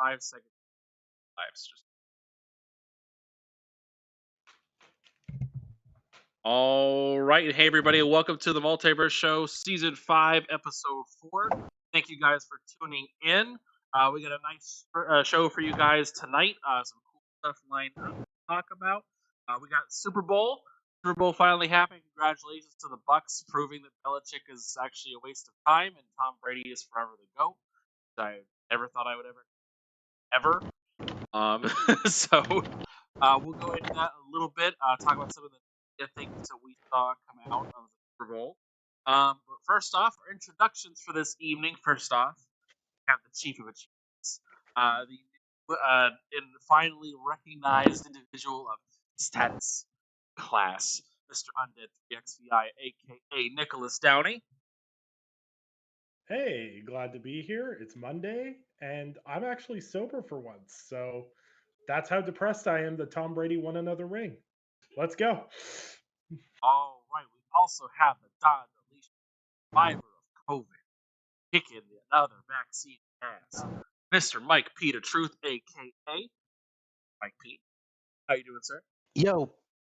5 seconds. Lives. All right. Hey, everybody. Welcome to the Multiverse Show, Season 5, Episode 4. Thank you guys for tuning in. We got a nice show for you guys tonight. Some cool stuff lined up to talk about. We got Super Bowl. Super Bowl finally happened. Congratulations to the Bucks, proving that Belichick is actually a waste of time and Tom Brady is forever the GOAT. I never thought I would ever. So we'll go into that a little bit. Talk about some of the things that we saw come out of the Super Bowl. But first off, our introductions for this evening. First off, we have the Chief of Achievements, the finally recognized individual of status class, Mr. Undead 3XVI, aka Nicholas Downey. Hey, glad to be here. It's Monday, and I'm actually sober for once. So that's how depressed I am that Tom Brady won another ring. Let's go. All right. We also have the Deletion, survivor of COVID, kicking another vaccine ass, Mr. Mike P. the Truth, a.k.a. Mike P. How you doing, sir?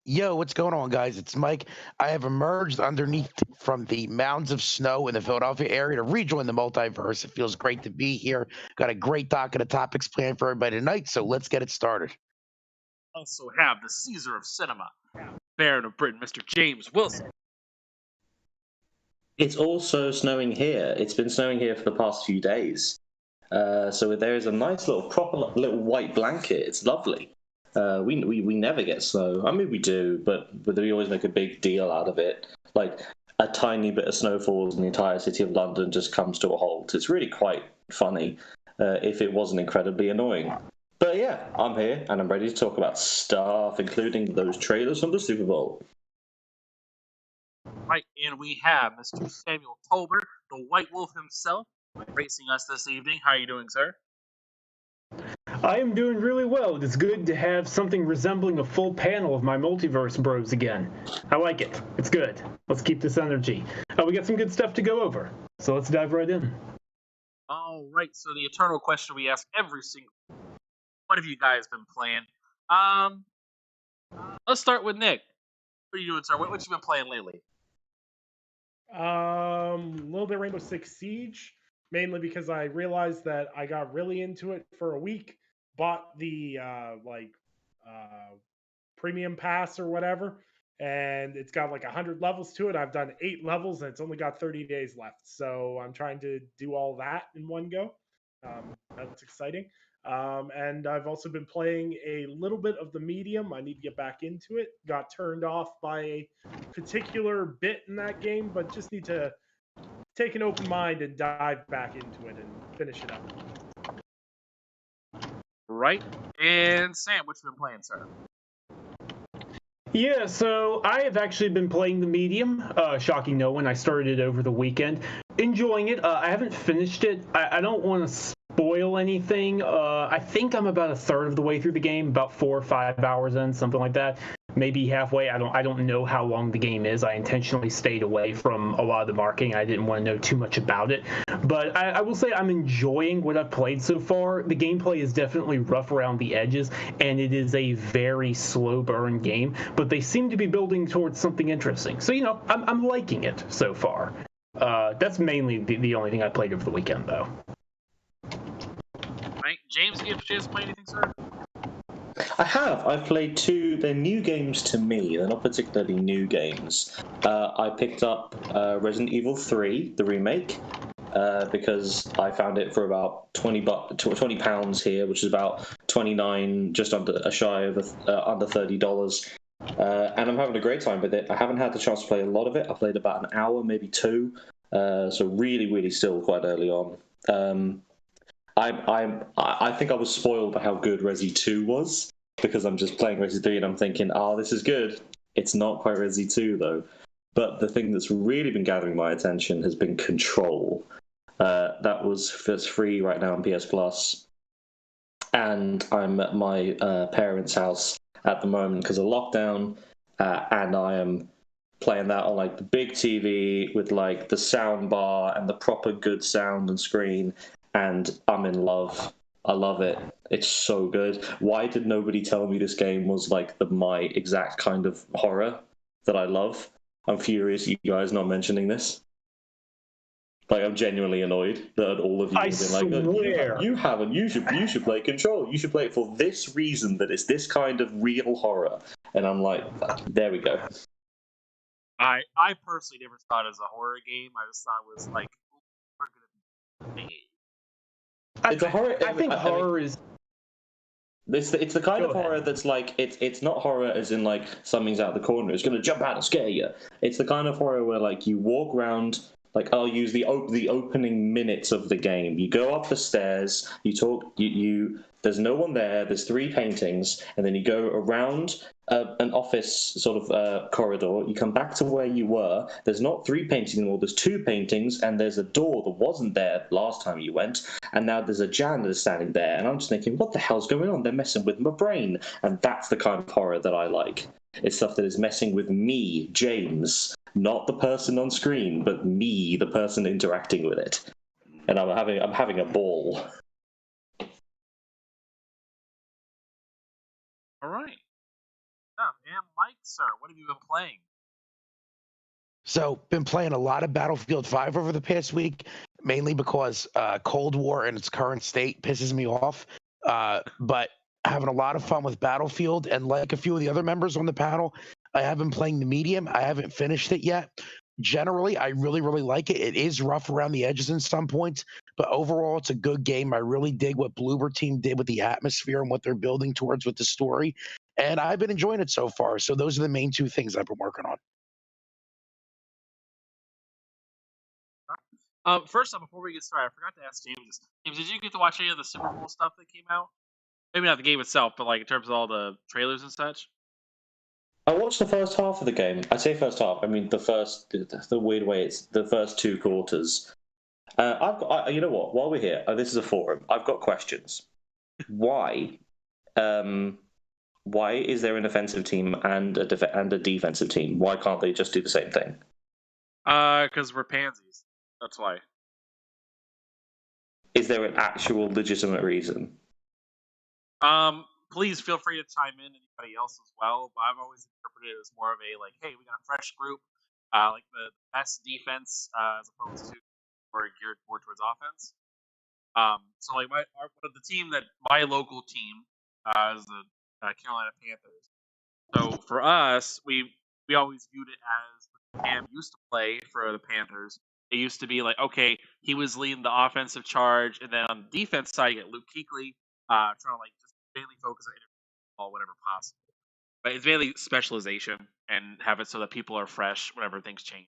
Yo, what's going on, guys? It's Mike. I have emerged underneath from the mounds of snow in the Philadelphia area to rejoin the multiverse. It feels great to be here. Got a great docket of topics planned for everybody tonight, so let's get it started. Also have the Caesar of Cinema, Baron of Britain, Mr. James Wilson. It's also snowing here. It's been snowing here for the past few days. So there is a nice proper little white blanket. It's lovely. We never get snow. I mean, we do, but we always make a big deal out of it. Like, a tiny bit of snow falls and the entire city of London just comes to a halt. It's really quite funny, if it wasn't incredibly annoying. But yeah, I'm here, and I'm ready to talk about stuff, including those trailers from the Super Bowl. Right, and we have Mr. Samuel Tolbert, the White Wolf himself, racing us this evening. How are you doing, sir? I am doing really well. It is good to have something resembling a full panel of my Multiverse Bros again. I like it. It's good. Let's keep this energy. We got some good stuff to go over, so let's dive right in. All right, so the eternal question we ask every single what have you guys been playing? Let's start with Nick. What are you doing, sir? What you been playing lately? A little bit Rainbow Six Siege, mainly because I realized that I got really into it for a week. Bought the premium pass or whatever, and it's got like 100 levels to it. I've done 8 levels, and it's only got 30 days left. So I'm trying to do all that in one go. That's exciting. And I've also been playing a little bit of the medium. I need to get back into it. Got turned off by a particular bit in that game, but just need to take an open mind and dive back into it and finish it up. Right. And Sam, what you been playing, sir? Yeah, so I have actually been playing the medium. Shocking no one. I started it over the weekend. Enjoying it. I haven't finished it. I don't want to spoil anything. I think I'm about a third of the way through the game, about 4 or 5 hours in, something like that. Maybe halfway. I don't know how long the game is. I intentionally stayed away from a lot of the marketing. I didn't want to know too much about it. But I will say I'm enjoying what I've played so far. The gameplay is definitely rough around the edges, and it is a very slow burn game. But they seem to be building towards something interesting. So, I'm liking it so far. That's mainly the only thing I played over the weekend, though. Right. James, you have a chance to play anything, sir? I have. I've played 2. They're new games to me. They're not particularly new games. I picked up Resident Evil 3, the remake, because I found it for about £20 here, which is about 29, just under a shy of under $30. And I'm having a great time with it. I haven't had the chance to play a lot of it. I played about an hour, maybe 2. So really, really still quite early on. I think I was spoiled by how good Resi 2 was, because I'm just playing Resi 3 and I'm thinking, this is good. It's not quite Resi 2 though. But the thing that's really been gathering my attention has been Control. That was free right now on PS Plus, and I'm at my parents' house at the moment because of lockdown, and I am playing that on like the big TV with like the sound bar and the proper good sound and screen, and I'm in love. I love it. It's so good. Why did nobody tell me this game was like my exact kind of horror that I love? I'm furious you guys not mentioning this. Like, I'm genuinely annoyed that all of you have been like, swear. you haven't. You should play Control. You should play it for this reason, that it's this kind of real horror. And I'm like, there we go. I personally never thought it was a horror game. I just thought it was like, we're gonna be It's a horror. I think horror is. It's the kind Go of horror ahead. that's like it's not horror as in like something's out the corner. It's gonna jump out and scare you. It's the kind of horror where like you walk around. Like, I'll use the opening minutes of the game. You go up the stairs. You talk. You. There's no one there. There's 3 paintings, and then you go around an office sort of corridor. You come back to where you were. There's not 3 paintings anymore. There's 2 paintings, and there's a door that wasn't there last time you went, and now there's a janitor standing there. And I'm just thinking, what the hell's going on? They're messing with my brain, and that's the kind of horror that I like. It's stuff that is messing with me, James, not the person on screen, but me, the person interacting with it. And I'm having a ball. all right. Yeah, and Mike, sir, what have you been playing? So, been playing a lot of Battlefield 5 over the past week, mainly because Cold War in its current state pisses me off. But having a lot of fun with Battlefield, and like a few of the other members on the panel, I have been playing the medium. I haven't finished it yet. Generally, I really, really like it. It is rough around the edges in some points, but overall, it's a good game. I really dig what Bloober Team did with the atmosphere and what they're building towards with the story, and I've been enjoying it so far. So those are the main 2 things I've been working on. First off, before we get started, I forgot to ask James. James, did you get to watch any of the Super Bowl stuff that came out? Maybe not the game itself, but like in terms of all the trailers and such. I watched the first half of the game. I say first half. I mean the weird way it's the first 2 quarters. You know what? While we're here, this is a forum. I've got questions. Why? Why is there an offensive team and a defensive team? Why can't they just do the same thing? Because we're pansies. That's why. Is there an actual legitimate reason? Please feel free to chime in, anybody else as well. But I've always interpreted it as more of a like, hey, we got a fresh group, like the best defense as opposed to or geared more towards offense. So like the team that my local team is the Carolina Panthers. So for us, we always viewed it as when Cam used to play for the Panthers. It used to be like, okay, he was leading the offensive charge, and then on the defense side, you get Luke Kuechly trying to like just mainly focus on ball whenever possible. But it's mainly specialization and have it so that people are fresh whenever things change.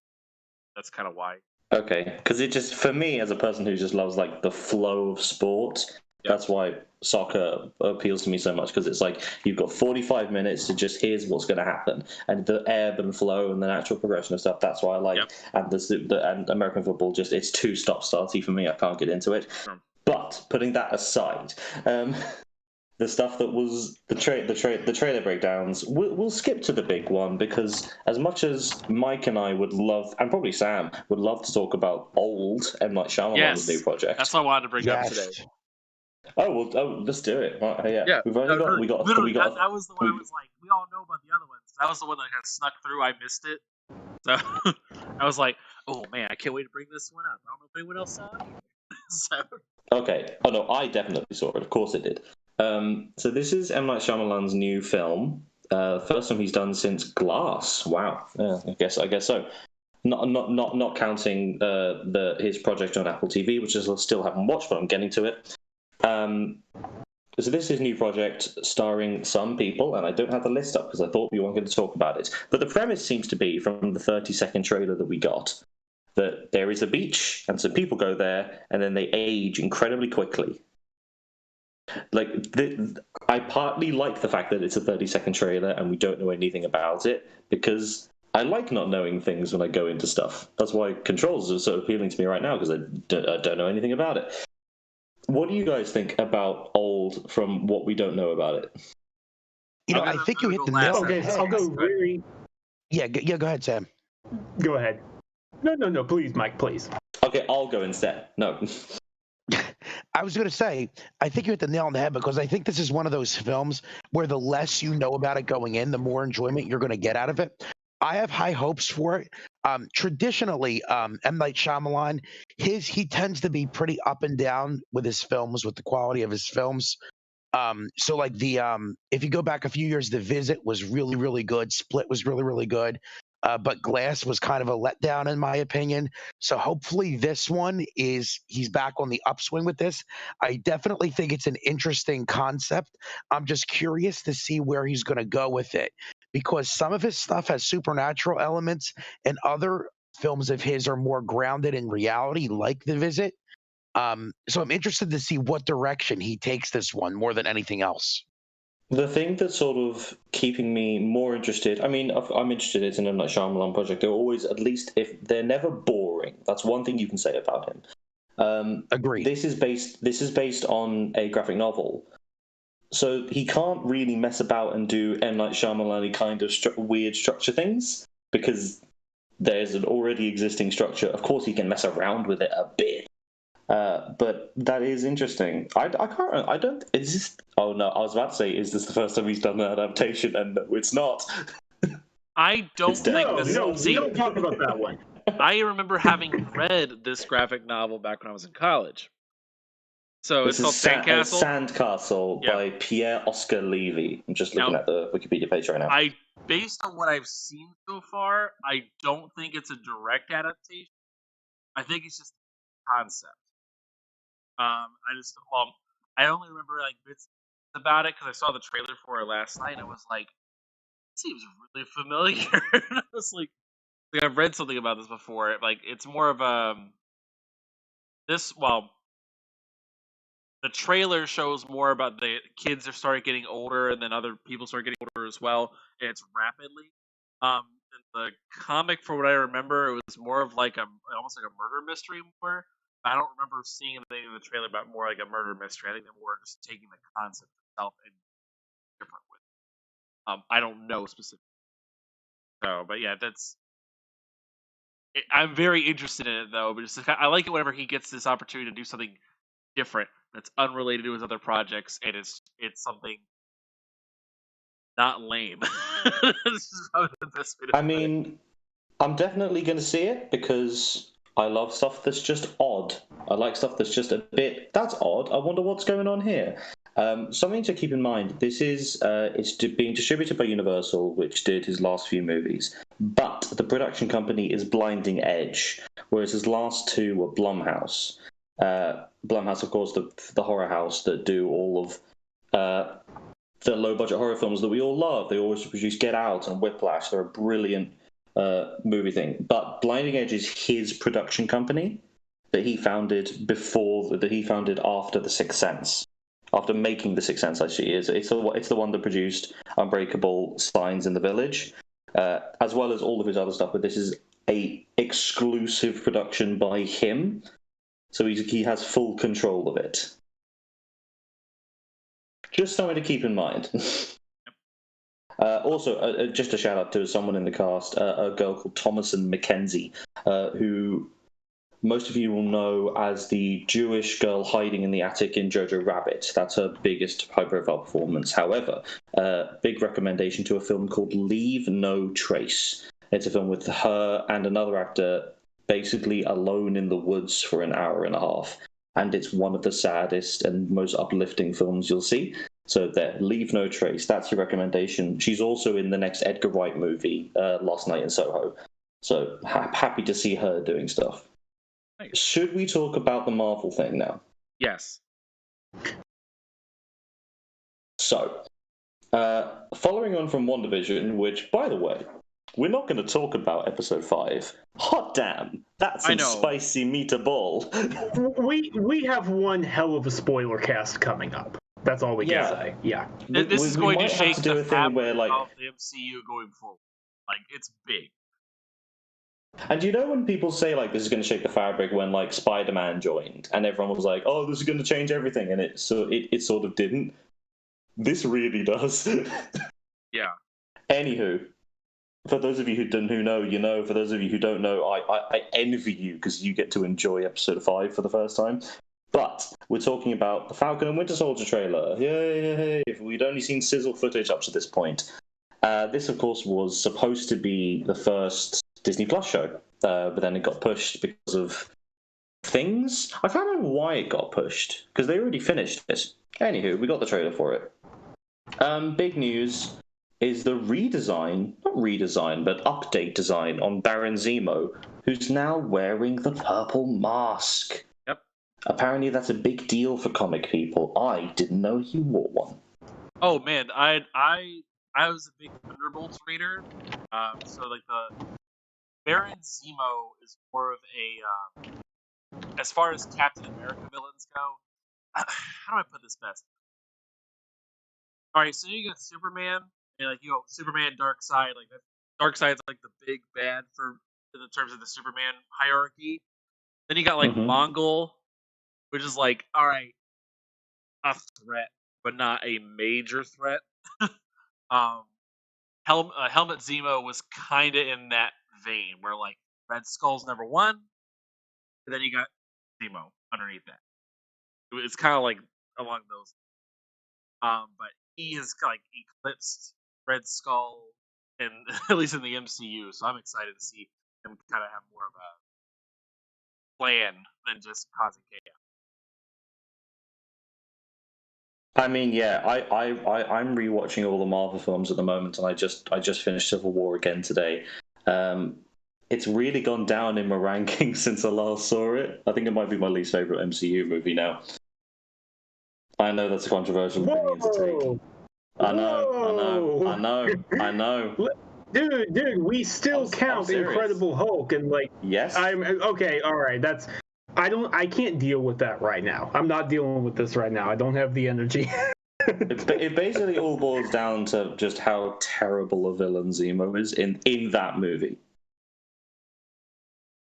That's kind of why. Okay, because it just, for me as a person who just loves like the flow of sport, that's why soccer appeals to me so much, because it's like you've got 45 minutes to just here's what's going to happen, and the ebb and flow and the natural progression of stuff. That's why I like. And and American football, just it's too stop-starty for me. I can't get into it. Sure. But putting that aside, the stuff that was the trailer breakdowns, we'll skip to the big one, because as much as Mike and I would love, and probably Sam would love to talk about Old and like Shyamalan's new project. That's what I wanted to bring up today. Oh well, let's do it. Yeah. We've only got. That was the one I was like, we all know about the other ones. That was the one that kind of snuck through. I missed it, so I was like, oh man, I can't wait to bring this one up. I don't know if anyone else saw it. So. Okay. Oh no, I definitely saw it. Of course, it did. So this is M. Night Shyamalan's new film. First one he's done since Glass. Wow. Yeah, I guess so. Not counting his project on Apple TV, which I still haven't watched, but I'm getting to it. So this is his new project starring some people, and I don't have the list up because I thought we weren't going to talk about it. But the premise seems to be, from the 30-second trailer that we got, that there is a beach and some people go there and then they age incredibly quickly. Like, I partly like the fact that it's a 30-second trailer and we don't know anything about it, because I like not knowing things when I go into stuff. That's why Controls are so appealing to me right now, because I don't know anything about it. What do you guys think about Old from what we don't know about it? You know, I think you hit the nail on the Okay, head. I'll go very... Yeah, go ahead, Sam. Go ahead. No, please, Mike, please. Okay, I'll go instead. No. I was going to say, I think you hit the nail on the head because I think this is one of those films where the less you know about it going in, the more enjoyment you're going to get out of it. I have high hopes for it. Traditionally, M. Night Shyamalan, he tends to be pretty up and down with his films, with the quality of his films. So like if you go back a few years, The Visit was really, really good. Split was really, really good. But Glass was kind of a letdown in my opinion. So hopefully this one he's back on the upswing with this. I definitely think it's an interesting concept. I'm just curious to see where he's going to go with it because some of his stuff has supernatural elements and other films of his are more grounded in reality, like The Visit. So I'm interested to see what direction he takes this one more than anything else. The thing that's sort of keeping me more interested, I mean, I'm interested in an M. Night Shyamalan project. They're always, at least, if they're never boring. That's one thing you can say about him. Agreed. This is based on a graphic novel, so he can't really mess about and do M. Night Shyamalan kind of weird structure things because there's an already existing structure. Of course, he can mess around with it a bit. But that is interesting. I don't. Is this? Oh no, I was about to say, is this the first time he's done an adaptation? And no, it's not. I don't think this. No, See, we don't talk about that one. I remember having read this graphic novel back when I was in college. So This it's called Sandcastle. Sandcastle by Pierre Oscar Levy. I'm just looking at the Wikipedia page right now. Based on what I've seen so far, I don't think it's a direct adaptation. I think it's just a concept. I only remember like bits about it because I saw the trailer for it last night. And I was like, it seems really familiar. I was like, I've read something about this before. Like, it's more of the trailer shows more about the kids are starting getting older, and then other people start getting older as well, and it's rapidly. And the comic, for what I remember, it was more of like almost like a murder mystery more. I don't remember seeing anything in the trailer about more like a murder mystery. I think they're more just taking the concept itself and different with it. I don't know specifically. So, but yeah, I'm very interested in it though. But I like it whenever he gets this opportunity to do something different that's unrelated to his other projects, and it's something not lame. I mean, I'm definitely going to see it because I love stuff that's just odd. I like stuff that's just a bit, that's odd. I wonder what's going on here. Something to keep in mind, this is it's being distributed by Universal, which did his last few movies. But the production company is Blinding Edge, whereas his last two were Blumhouse. Blumhouse, of course, the horror house that do all of the low-budget horror films that we all love. They always produce Get Out and Whiplash. They're a brilliant movie thing. But Blinding Edge is his production company that he founded after The Sixth Sense. After making The Sixth Sense, actually, it's the one that produced Unbreakable, Signs in the Village, as well as all of his other stuff. But this is a exclusive production by him, so he has full control of it. Just something to keep in mind. Also, just a shout out to someone in the cast, a girl called Thomasin McKenzie, who most of you will know as the Jewish girl hiding in the attic in Jojo Rabbit. That's her biggest high-profile performance. However, big recommendation to a film called Leave No Trace. It's a film with her and another actor basically alone in the woods for an hour and a half. And it's one of the saddest and most uplifting films you'll see. So there, Leave No Trace. That's your recommendation. She's also in the next Edgar Wright movie, Last Night in Soho. So happy to see her doing stuff. Nice. Should we talk about the Marvel thing now? Yes. So, following on from WandaVision, which, by the way, we're not going to talk about episode 5. Hot damn, that's some spicy meatball. We have one hell of a spoiler cast coming up. That's all we can say. Yeah. This is going to shake the fabric where, like, of the MCU going forward. Like, it's big. And you know when people say, like, this is going to shake the fabric when, like, Spider-Man joined, and everyone was like, oh, this is going to change everything, and it sort of didn't. This really does. Yeah. Anywho, for those of you who know, you know. For those of you who don't know, I envy you because you get to enjoy episode 5 for the first time. But we're talking about the Falcon and Winter Soldier trailer. Yay! We'd only seen sizzle footage up to this point. This, of course, was supposed to be the first Disney Plus show, but then it got pushed because of things. I can't remember why it got pushed, because they already finished it. Anywho, we got the trailer for it. Big news is the redesign, not redesign, but update design on Baron Zemo, who's now wearing the purple mask. Yep. Apparently that's a big deal for comic people. I didn't know he wore one. Oh man, I was a big Thunderbolts reader, so like the Baron Zemo is more of a as far as Captain America villains go. How do I put this best? All right, so you got Superman, and like Superman, Darkseid, like that. Darkseid's like the big bad for in terms of the Superman hierarchy. Then you got like Mongol, which is like, all right, a threat, but not a major threat. Helmet Zemo was kind of in that vein, where like Red Skull's number one, and then you got Zemo underneath that. It's kind of like along those. But he has like eclipsed Red Skull, and at least in the MCU. So I'm excited to see him kind of have more of a plan than just causing chaos. I mean, yeah, I'm rewatching all the Marvel films at the moment, and I just finished Civil War again today. It's really gone down in my rankings since I last saw it. I think it might be my least favorite MCU movie now. I know that's a controversial opinion to take. I know. Dude, we still count Incredible Hulk, and like, yes, I'm okay. All right, I can't deal with that right now. I'm not dealing with this right now. I don't have the energy. It basically all boils down to just how terrible a villain Zemo is in that movie.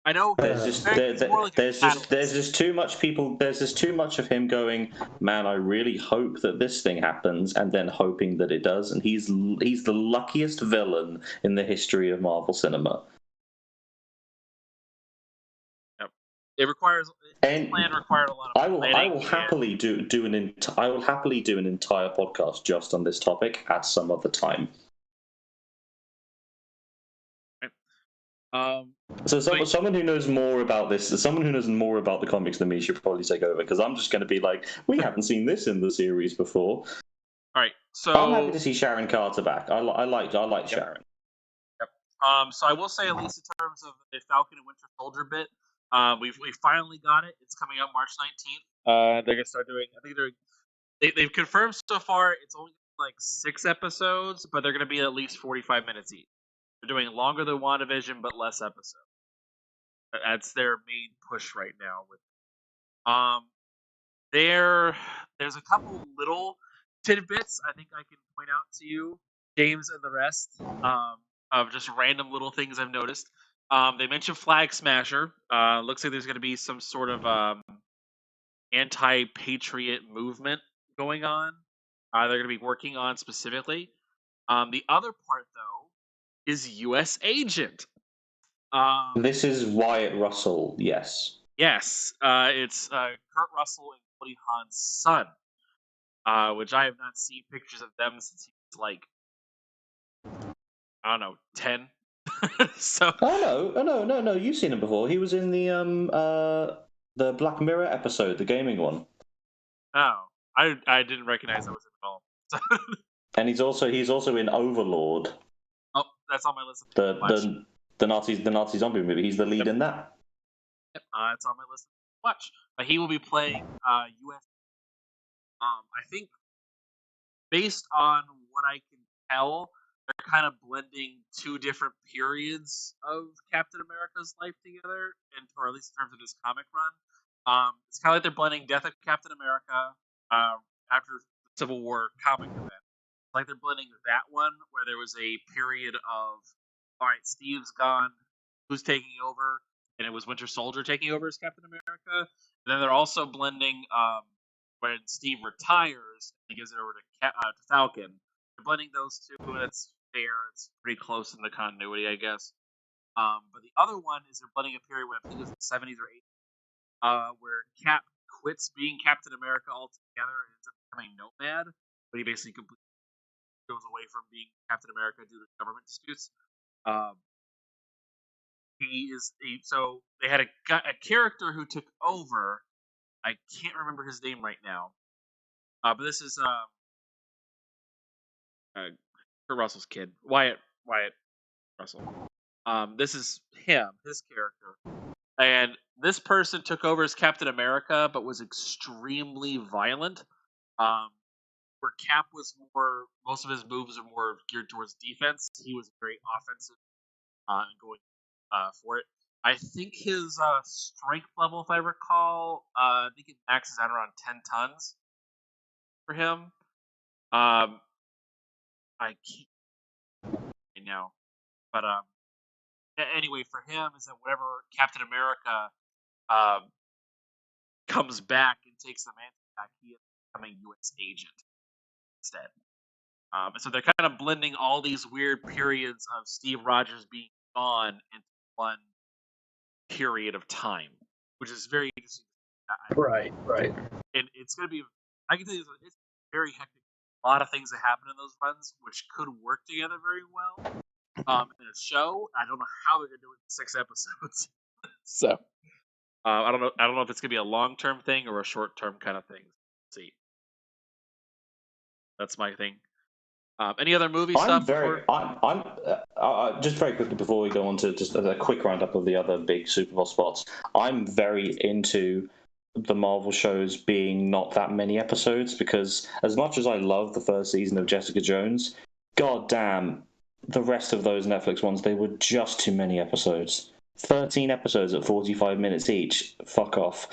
I know there's just too much people. There's just too much of him going, man, I really hope that this thing happens, and then hoping that it does. And he's the luckiest villain in the history of Marvel cinema. Yep. It requires plan required a lot of planning. I will happily do an entire podcast just on this topic at some other time. So someone who knows more about this, someone who knows more about the comics than me should probably take over, because I'm just going to be like, we haven't seen this in the series before. All right, so I'm happy to see Sharon Carter back. I like Sharon. Yep. So I will say, at least in terms of the Falcon and Winter Soldier bit, we finally got it. It's coming out March 19th. They're gonna start doing. I think they've confirmed so far it's only like 6 episodes, but they're gonna be at least 45 minutes each. They're doing longer than WandaVision, but less episodes. That's their main push right now. There's a couple little tidbits I think I can point out to you, James and the rest, of just random little things I've noticed. They mentioned Flag Smasher. Looks like there's going to be some sort of anti-patriot movement going on. They're going to be working on specifically. The other part, though, is U.S. Agent. This is Wyatt Russell, yes. Yes, it's Kurt Russell and Woody Hahn's son, which I have not seen pictures of them since he was like, I don't know, 10. So. Oh no! You've seen him before. He was in the Black Mirror episode, the gaming one. Oh, I didn't recognize that was him at all. And he's also in Overlord. Oh, that's on my list. The Nazi zombie movie. He's the lead in that. Yep, it's on my list to watch. But he will be playing U.S. I think, based on what I can tell, they're kind of blending 2 different periods of Captain America's life together, or at least in terms of his comic run. It's kind of like they're blending Death of Captain America after the Civil War comic event. It's like they're blending that one, where there was a period of, all right, Steve's gone, who's taking over? And it was Winter Soldier taking over as Captain America. And then they're also blending when Steve retires, he gives it over to Falcon. They're blending those 2, and it's fair. It's pretty close in the continuity, I guess. But the other one is they're blending a period where I think it was the 70s or 80s, where Cap quits being Captain America altogether and ends up becoming Nomad, but he basically completely goes away from being Captain America due to government disputes. So they had a character who took over. I can't remember his name right now, but this is Kurt Russell's kid, Wyatt Russell. This is his character, and this person took over as Captain America, but was extremely violent. Where Cap was most of his moves are more geared towards defense. He was very offensive and going for it. I think his strength level, if I recall, I think it maxes out around 10 tons for him. I can't right now, but anyway, for him is that whenever Captain America comes back and takes the mantle back, he is becoming U.S. agent instead. And so they're kind of blending all these weird periods of Steve Rogers being gone into one period of time, which is very interesting. Right. And it's going to be, I can tell you, it's very hectic. A lot of things that happen in those runs, which could work together very well. In a show, I don't know how they're going to do it in 6 episodes. So, I don't know if it's going to be a long-term thing or a short-term kind of thing. Let's see. That's my thing. Any other movie stuff? I'm just very quickly before we go on to just a quick roundup of the other big Super Bowl spots. I'm very into the Marvel shows being not that many episodes, because as much as I love the first season of Jessica Jones, god damn, the rest of those Netflix ones, they were just too many episodes. 13 episodes at 45 minutes each. Fuck off.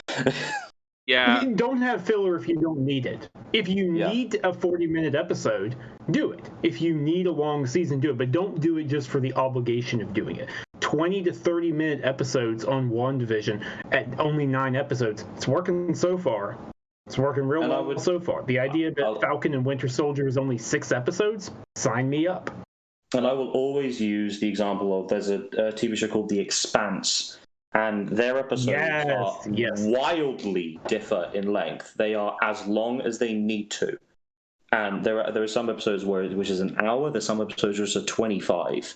Yeah. You don't have filler if you don't need it. If you need a 40-minute episode, do it. If you need a long season, do it. But don't do it just for the obligation of doing it. 20 to 30-minute episodes on WandaVision at only 9 episodes. It's working so far. It's working real well so far. The idea that Falcon and Winter Soldier is only 6 episodes, sign me up. And I will always use the example of there's a TV show called The Expanse, and their episodes wildly differ in length. They are as long as they need to. And there are some episodes which is an hour, there's some episodes which are 25.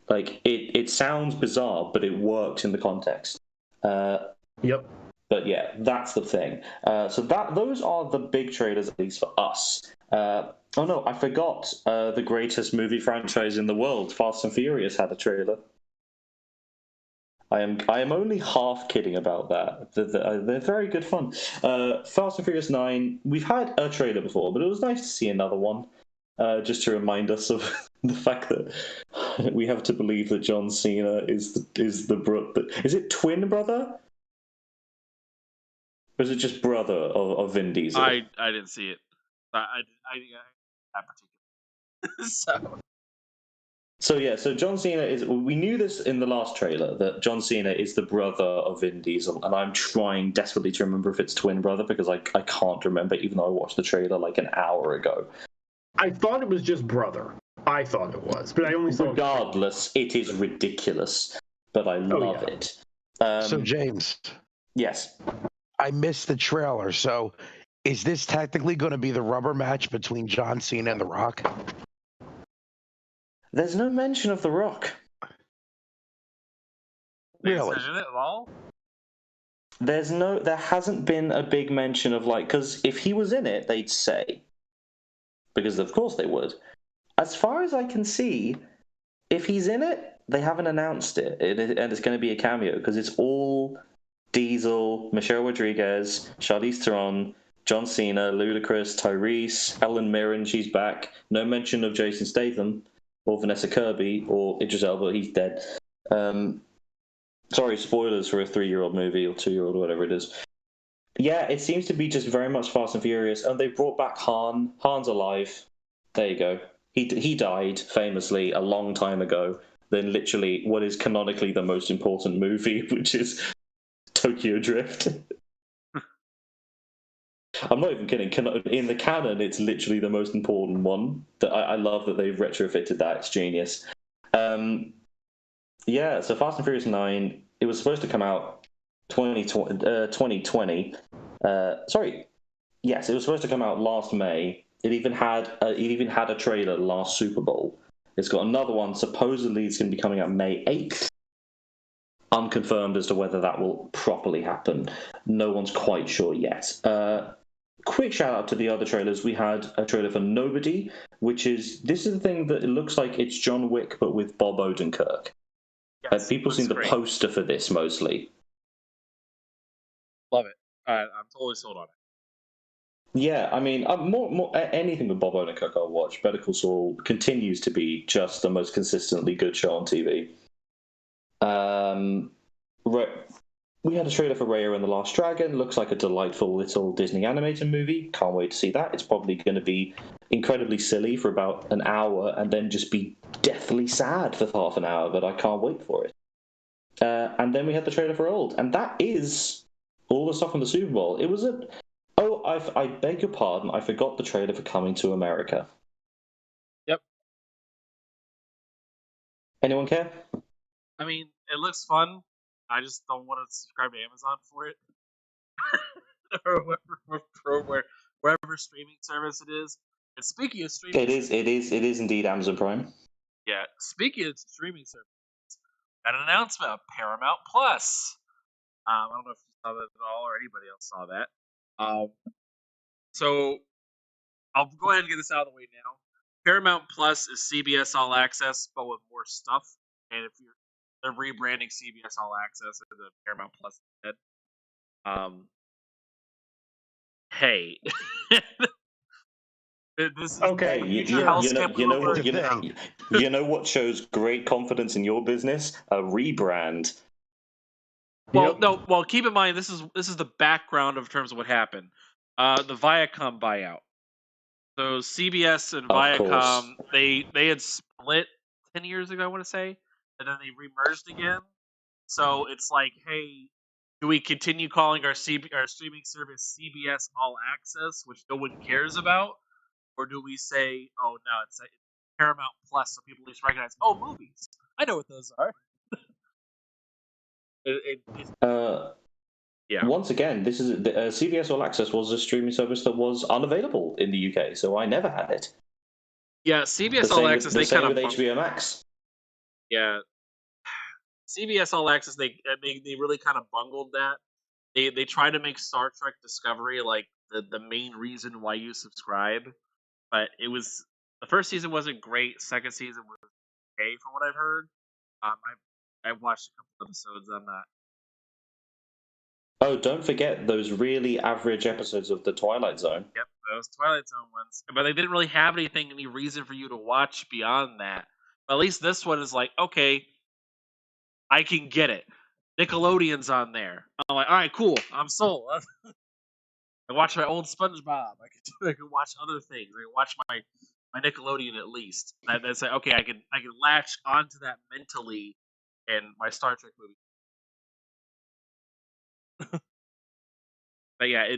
Like, it sounds bizarre, but it works in the context. Yep. But yeah, that's the thing. So those are the big trailers, at least for us. Oh no, I forgot the greatest movie franchise in the world, Fast and Furious, had a trailer. I am only half kidding about that. They're very good fun. Fast and Furious 9, we've had a trailer before, but it was nice to see another one, just to remind us of the fact that we have to believe that John Cena is the brother. Is it twin brother? Or is it just brother of Vin Diesel? I didn't see it. I that particular. So John Cena is. We knew this in the last trailer that John Cena is the brother of Vin Diesel, and I'm trying desperately to remember if it's twin brother, because I can't remember, even though I watched the trailer like an hour ago. I thought it was just brother. I thought it was, but I only saw. Regardless, it is ridiculous, but I love it. So James. Yes. I missed the trailer. So, is this technically going to be the rubber match between John Cena and The Rock? There's no mention of The Rock. Really? Is it at all? There hasn't been a big mention of, like, because if he was in it, they'd say. Because of course they would. As far as I can see, if he's in it, they haven't announced it. And it's going to be a cameo, because it's all Diesel, Michelle Rodriguez, Charlize Theron, John Cena, Ludacris, Tyrese, Helen Mirren, she's back. No mention of Jason Statham or Vanessa Kirby or Idris Elba, he's dead. Sorry, spoilers for a 3-year-old movie or 2-year-old, whatever it is. Yeah, it seems to be just very much Fast and Furious, and they brought back Han. Han's alive. There you go. He died famously a long time ago. Then literally what is canonically the most important movie, which is Tokyo Drift. I'm not even kidding. In the canon, it's literally the most important one. I love that they've retrofitted that. It's genius. Yeah, so Fast and Furious 9, it was supposed to come out 2020. Sorry, yes, it was supposed to come out last May. It even had a trailer last Super Bowl. It's got another one. Supposedly, it's going to be coming out May 8th. Unconfirmed as to whether that will properly happen. No one's quite sure yet. Quick shout out to the other trailers. We had a trailer for Nobody, this is the thing that it looks like it's John Wick but with Bob Odenkirk. Yes, People seen the great. poster for this mostly. Love it. I'm totally sold on it. Yeah, I mean, more anything with Bob Odenkirk I'll watch. Better Call Saul continues to be just the most consistently good show on TV. We had a trailer for Raya and the Last Dragon. Looks like a delightful little Disney animated movie. Can't wait to see that. It's probably going to be incredibly silly for about an hour and then just be deathly sad for half an hour, but I can't wait for it. And then we had the trailer for Old, and that is all the stuff from the Super Bowl. It was a... Oh, I beg your pardon, I forgot the trailer for Coming to America. Yep. Anyone care? I mean, it looks fun. I just don't want to subscribe to Amazon for it. Or wherever streaming service it is. And speaking of streaming, it is indeed Amazon Prime. Yeah, speaking of streaming services, an announcement of Paramount Plus. I don't know if you saw that at all or anybody else saw that. So I'll go ahead and get this out of the way now. Paramount Plus is CBS All Access, but with more stuff. And if they're rebranding CBS All Access into Paramount Plus instead. Hey. This is okay. You know what shows great confidence in your business? A rebrand. Well, no. Well, keep in mind this is the background of terms of what happened. The Viacom buyout. So CBS and Viacom, they had split 10 years ago, I want to say, and then they remerged again. So it's like, hey, do we continue calling our streaming service CBS All Access, which no one cares about, or do we say, oh no, it's Paramount Plus, so people at least recognize, oh, movies, I know what those are. Yeah. Once again, this is CBS All Access was a streaming service that was unavailable in the UK, so I never had it. Yeah, CBS All Access. They kind of with HBO Max. Yeah, CBS All Access. They really kind of bungled that. They tried to make Star Trek Discovery like the main reason why you subscribe, but it was the first season wasn't great. Second season was okay from what I've heard. I've watched a couple episodes on that. Oh, don't forget those really average episodes of The Twilight Zone. Yep, those Twilight Zone ones. But they didn't really have any reason for you to watch beyond that. But at least this one is like, okay, I can get it. Nickelodeon's on there. I'm like, all right, cool. I'm sold. I watch my old SpongeBob. I can watch other things. I can watch my Nickelodeon at least. That's like, okay, I can latch onto that mentally in my Star Trek movie. But yeah,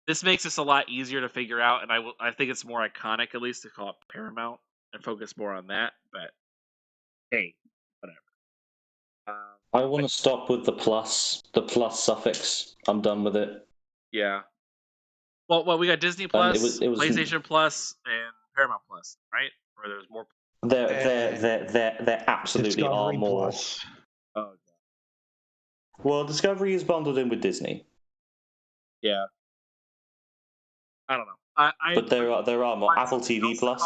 this makes this a lot easier to figure out, and I think it's more iconic at least to call it Paramount and focus more on that. But hey, whatever. I want to stop with the plus suffix. I'm done with it. Yeah. Well, we got Disney Plus, PlayStation Plus, and Paramount Plus, right? Or there's more. There absolutely are more. Plus. Oh god. Well, Discovery is bundled in with Disney. Yeah. I don't know. But there are more. Apple TV Plus.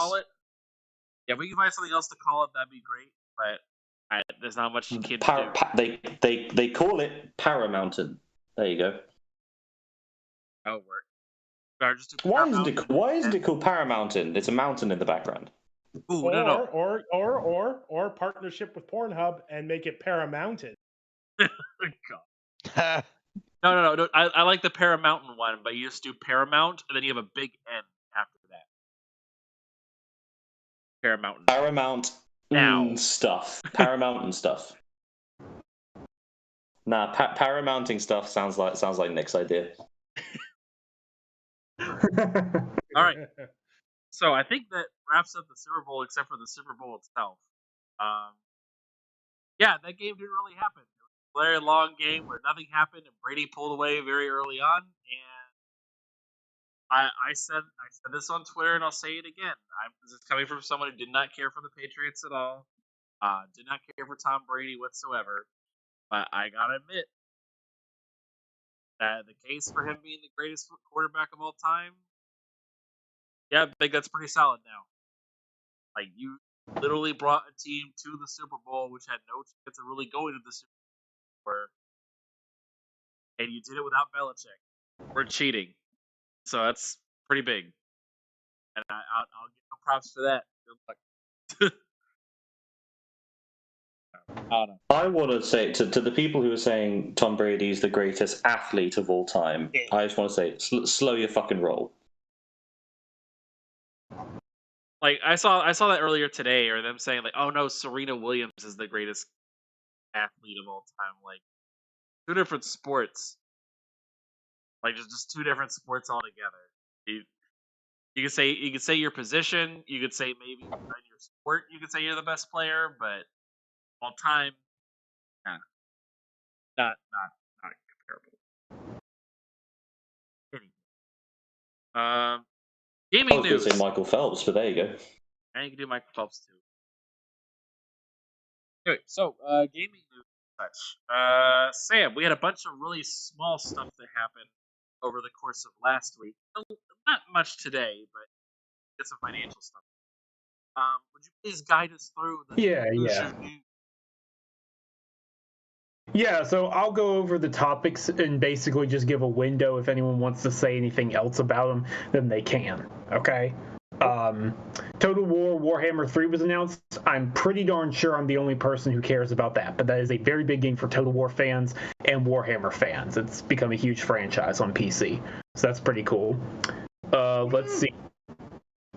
Yeah, if we can find something else to call it, that'd be great. But there's not much you can do. They call it Paramountain. There you go. That would work. Why isn't it called Paramountain? It's a mountain in the background. Ooh, or partnership with Pornhub and make it Paramountain. God. No. I like the Paramountain one, but you just do Paramount, and then you have a big N after that. Paramount stuff. Paramount and stuff. Nah, paramounting stuff sounds like Nick's idea. All right. So I think that wraps up the Super Bowl, except for the Super Bowl itself. Yeah, that game didn't really happen. very long game where nothing happened and Brady pulled away very early on. And I said this on Twitter and I'll say it again. This is coming from someone who did not care for the Patriots at all, did not care for Tom Brady whatsoever. But I gotta admit that the case for him being the greatest quarterback of all time, yeah, I think that's pretty solid now. Like, you literally brought a team to the Super Bowl which had no chance of really going to the Super Bowl, and you did it without Belichick. We're cheating. So that's pretty big. And I'll give no props for that. Good luck. I don't know. I want to say to the people who are saying Tom Brady is the greatest athlete of all time, I just want to say, slow your fucking roll. Like, I saw that earlier today, or them saying like, "Oh no, Serena Williams is the greatest athlete of all time." Like, two different sports. Like, just two different sports altogether. You could say your position. You could say maybe in your sport. You could say you're the best player, but all time, nah, not comparable. Anyway. Gaming I was going news. to say Michael Phelps, but there you go. And you can do Michael Phelps too. Anyway, so gaming news and such. Sam, we had a bunch of really small stuff that happened over the course of last week. Not much today, but get some financial stuff. Would you please guide us through the news? Yeah, so I'll go over the topics and basically just give a window. If anyone wants to say anything else about them, then they can. Okay? Total War Warhammer 3 was announced. I'm pretty darn sure I'm the only person who cares about that, but that is a very big game for Total War fans and Warhammer fans. It's become a huge franchise on PC, so that's pretty cool. Let's see.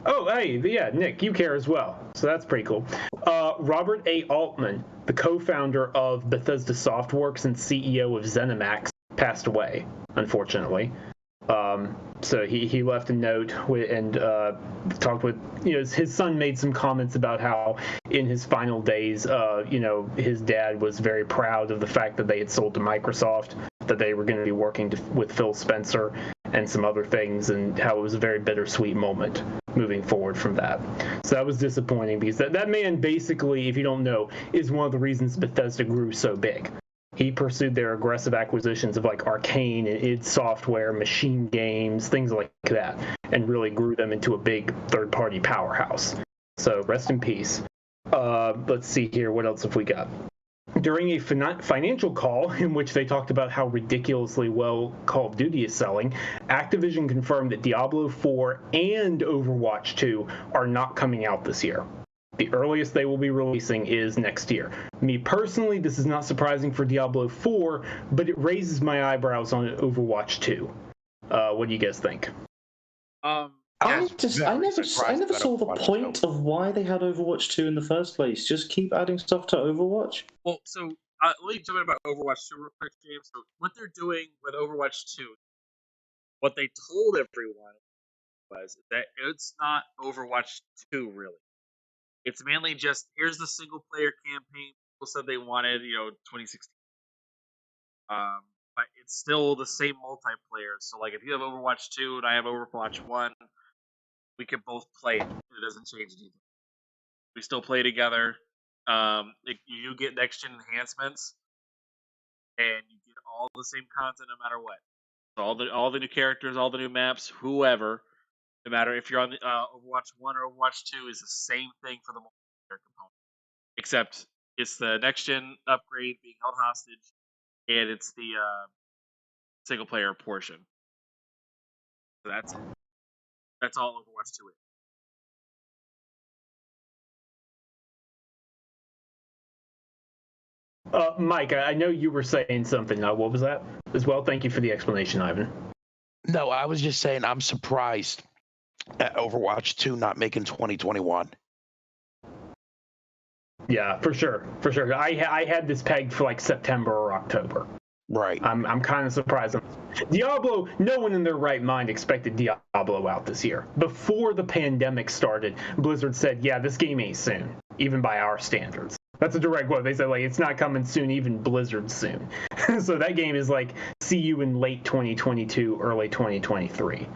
Oh, hey, yeah, Nick, you care as well, so that's pretty cool. Robert A. Altman, the co-founder of Bethesda Softworks and CEO of ZeniMax, passed away, unfortunately. So he left a note and talked with, his son made some comments about how in his final days, his dad was very proud of the fact that they had sold to Microsoft, that they were going to be working with Phil Spencer and some other things, and how it was a very bittersweet moment moving forward from that. So that was disappointing because that man basically, if you don't know, is one of the reasons Bethesda grew so big. He pursued their aggressive acquisitions of like Arcane and id Software, Machine Games, things like that, and really grew them into a big third-party powerhouse. So rest in peace. Let's see here. What else have we got? During a financial call in which they talked about how ridiculously well Call of Duty is selling, Activision confirmed that Diablo 4 and Overwatch 2 are not coming out this year. The earliest they will be releasing is next year. Me personally, this is not surprising for Diablo 4, but it raises my eyebrows on Overwatch 2. What do you guys think? I never saw the point of why they had Overwatch 2 in the first place. Just keep adding stuff to Overwatch. Well, so let me jump in about Overwatch 2 real quick, James. So what they're doing with Overwatch 2, what they told everyone was that it's not Overwatch 2 really. It's mainly just, here's the single-player campaign people said they wanted, 2016. But it's still the same multiplayer. So, like, if you have Overwatch 2 and I have Overwatch 1, we can both play it. It doesn't change anything. We still play together. You get next-gen enhancements, and you get all the same content no matter what. So all the new characters, all the new maps, whoever. No matter if you're on the Overwatch 1 or Overwatch 2, is the same thing for the multiplayer component. Except it's the next-gen upgrade being held hostage, and it's the single-player portion. So that's all Overwatch 2 is. Mike, I know you were saying something. What was that as well? Thank you for the explanation, Ivan. No, I was just saying I'm surprised at Overwatch 2 not making 2021. Yeah, for sure. I had this pegged for like September or October. Right. I'm kind of surprised. Diablo, no one in their right mind expected Diablo out this year. Before the pandemic started, Blizzard said, yeah, this game ain't soon, even by our standards. That's a direct quote. They said, like, it's not coming soon, even Blizzard soon. So that game is like, see you in late 2022, early 2023.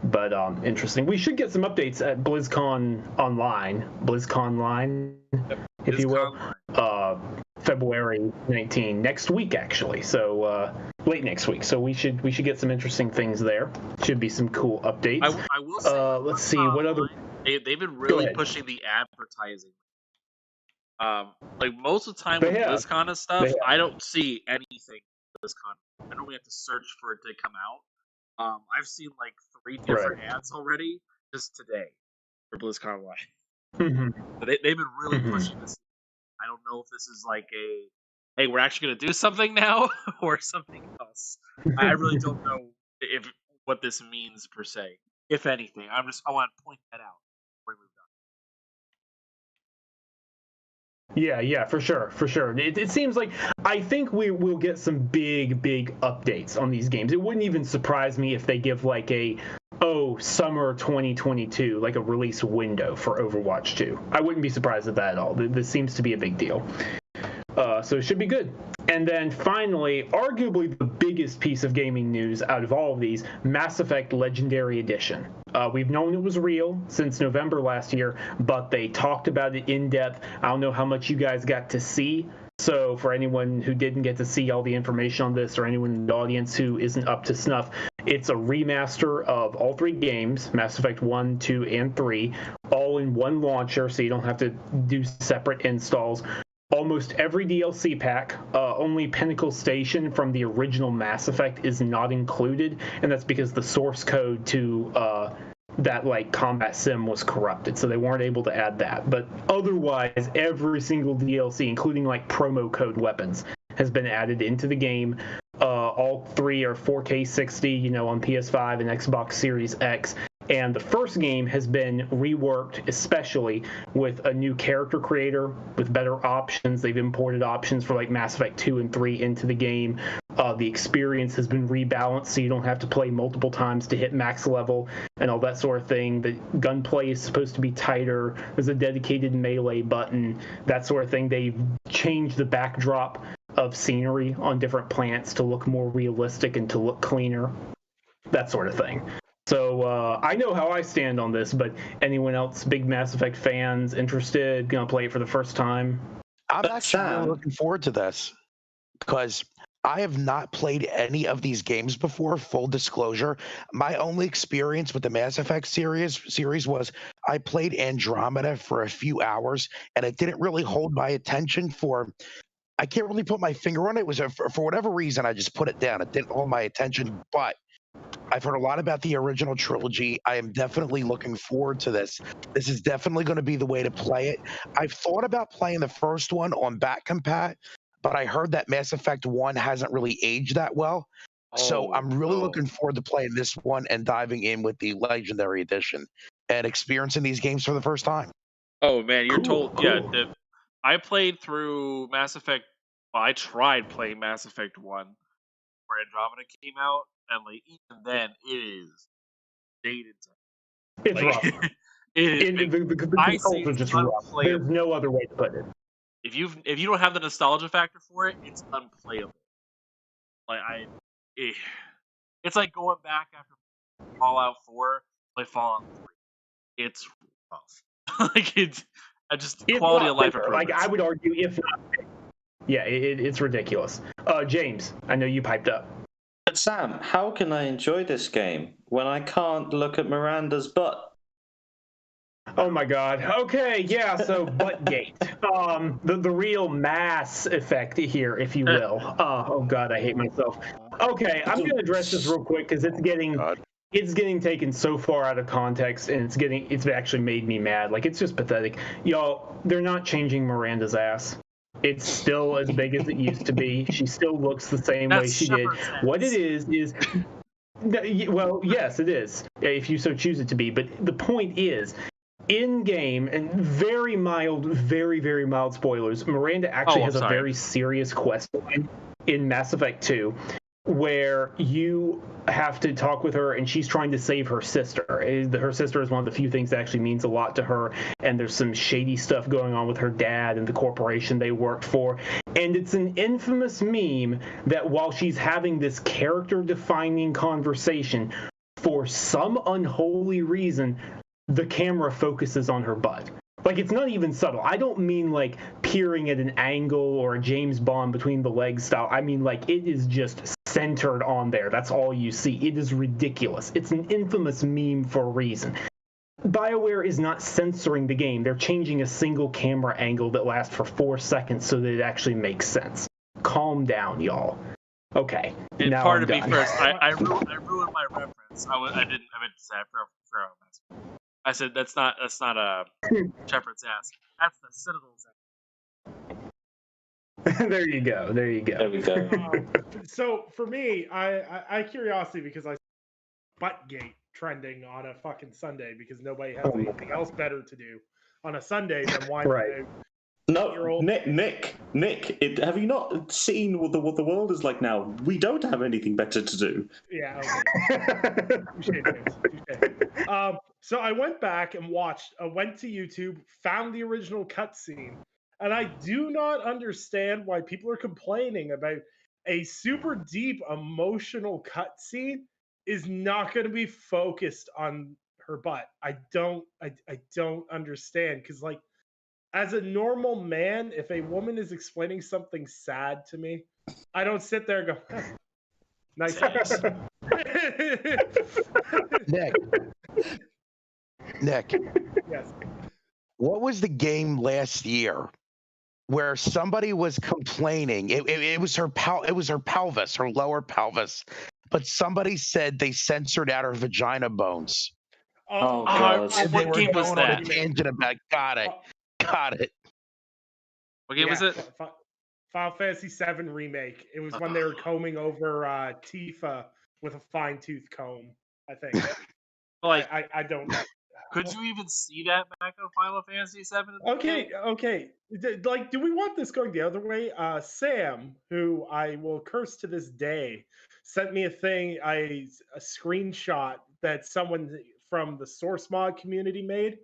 But interesting. We should get some updates at BlizzcOnline, if you will. February 19, next week actually. So late next week. So we should get some interesting things there. Should be some cool updates. I will say. Let's see what other. They've been really pushing the advertising. Like most of the time with BlizzCon and stuff, I don't see anything BlizzCon. I normally have to search for it to come out. I've seen like 3 different ads already just today for BlizzConline. But they've been really pushing this. I don't know if this is like hey, we're actually going to do something now or something else. I really don't know what this means per se, if anything. I want to point that out before we move on. Yeah, for sure. It seems like I think we will get some big updates on these games. It wouldn't even surprise me if they give like summer 2022, like a release window for Overwatch 2. I wouldn't be surprised at that at all. This seems to be a big deal. So it should be good. And then finally, arguably the biggest piece of gaming news out of all of these, Mass Effect Legendary Edition. We've known it was real since November last year, but they talked about it in depth. I don't know how much you guys got to see. So for anyone who didn't get to see all the information on this, or anyone in the audience who isn't up to snuff, it's a remaster of all 3 games, Mass Effect 1, 2, and 3, all in one launcher, so you don't have to do separate installs. Almost every DLC pack, only Pinnacle Station from the original Mass Effect is not included, and that's because the source code to that like combat sim was corrupted, so they weren't able to add that. But otherwise, every single DLC, including like promo code weapons, has been added into the game. All 3 are 4K 60, on PS5 and Xbox Series X. And the first game has been reworked, especially with a new character creator with better options. They've imported options for like Mass Effect 2 and 3 into the game. The experience has been rebalanced, so you don't have to play multiple times to hit max level and all that sort of thing. The gunplay is supposed to be tighter. There's a dedicated melee button, that sort of thing. They've changed the backdrop of scenery on different planets to look more realistic and to look cleaner, that sort of thing. So I know how I stand on this, but anyone else, big Mass Effect fans, interested, gonna play it for the first time? I'm actually really looking forward to this because I have not played any of these games before. Full disclosure, my only experience with the Mass Effect series was I played Andromeda for a few hours, and it didn't really hold my attention for. I can't really put my finger on it. It was for whatever reason I just put it down. It didn't hold my attention, but I've heard a lot about the original trilogy. I am definitely looking forward to this. This is definitely going to be the way to play it. I've thought about playing the first one on back compat, but I heard that Mass Effect 1 hasn't really aged that well. So I'm really looking forward to playing this one and diving in with the Legendary Edition and experiencing these games for the first time. Oh man, you're Cool. Yeah, I played through Mass Effect. Well, I tried playing Mass Effect 1 where Andromeda came out, and like even then it is dated. It's Like, rough. The controls are just rough. There's no other way to put it. If you don't have the nostalgia factor for it, it's unplayable. Like it's like going back after Fallout 4, play Fallout 3. It's rough. Like it's just quality of life improvements. Like I would argue, if not, yeah, it's ridiculous. James, I know you piped up. But Sam, how can I enjoy this game when I can't look at Miranda's butt? Oh my God. Okay, yeah. So Buttgate, the real Mass Effect here, if you will. Oh God, I hate myself. Okay, I'm gonna address this real quick because it's getting taken so far out of context, and it's actually made me mad. Like it's just pathetic, y'all. They're not changing Miranda's ass. It's still as big as it used to be. She still looks the same way she did. What it is, well, yes, it is, if you so choose it to be. But the point is, in-game, and very mild spoilers, Miranda actually has a very serious quest line in Mass Effect 2, where you have to talk with her and she's trying to save her sister. Her sister is one of the few things that actually means a lot to her, and there's some shady stuff going on with her dad and the corporation they worked for. And it's an infamous meme that while she's having this character-defining conversation, for some unholy reason, the camera focuses on her butt. Like, it's not even subtle. I don't mean, like, peering at an angle or a James Bond between the legs style. I mean, like, it is just centered on there. That's all you see. It is ridiculous. It's an infamous meme for a reason. BioWare is not censoring the game. They're changing a single camera angle that lasts for 4 seconds so that it actually makes sense. Calm down, y'all. Okay. And now pardon I'm me done. first. I ruined my reference. I meant to say I said that's not a Shepherd's ass. That's the Citadel's ass. There you go. There we go. So for me, I curiosity because I saw Buttgate trending on a fucking Sunday because nobody has anything else better to do on a Sunday than wind Right. No, Nick, have you not seen what the world is like now? We don't have anything better to do. Yeah. Okay. Touché. So I went back and went to YouTube, found the original cutscene, and I do not understand why people are complaining about a super deep emotional cutscene is not going to be focused on her butt. I don't understand, because like, as a normal man, if a woman is explaining something sad to me, I don't sit there and go, nice ass. Nick, Yes. what was the game last year where somebody was complaining? It was her pelvis, her lower pelvis, but somebody said they censored out her vagina bones. Oh, God. And they What were game was going on a that? tangent about got it. What game was it? Final Fantasy VII Remake. It was when they were combing over Tifa with a fine-tooth comb, I think. Like, I don't... could you even see that back on Final Fantasy VII? Okay. Like, do we want this going the other way? Sam, who I will curse to this day, sent me a screenshot that someone from the Source Mod community made,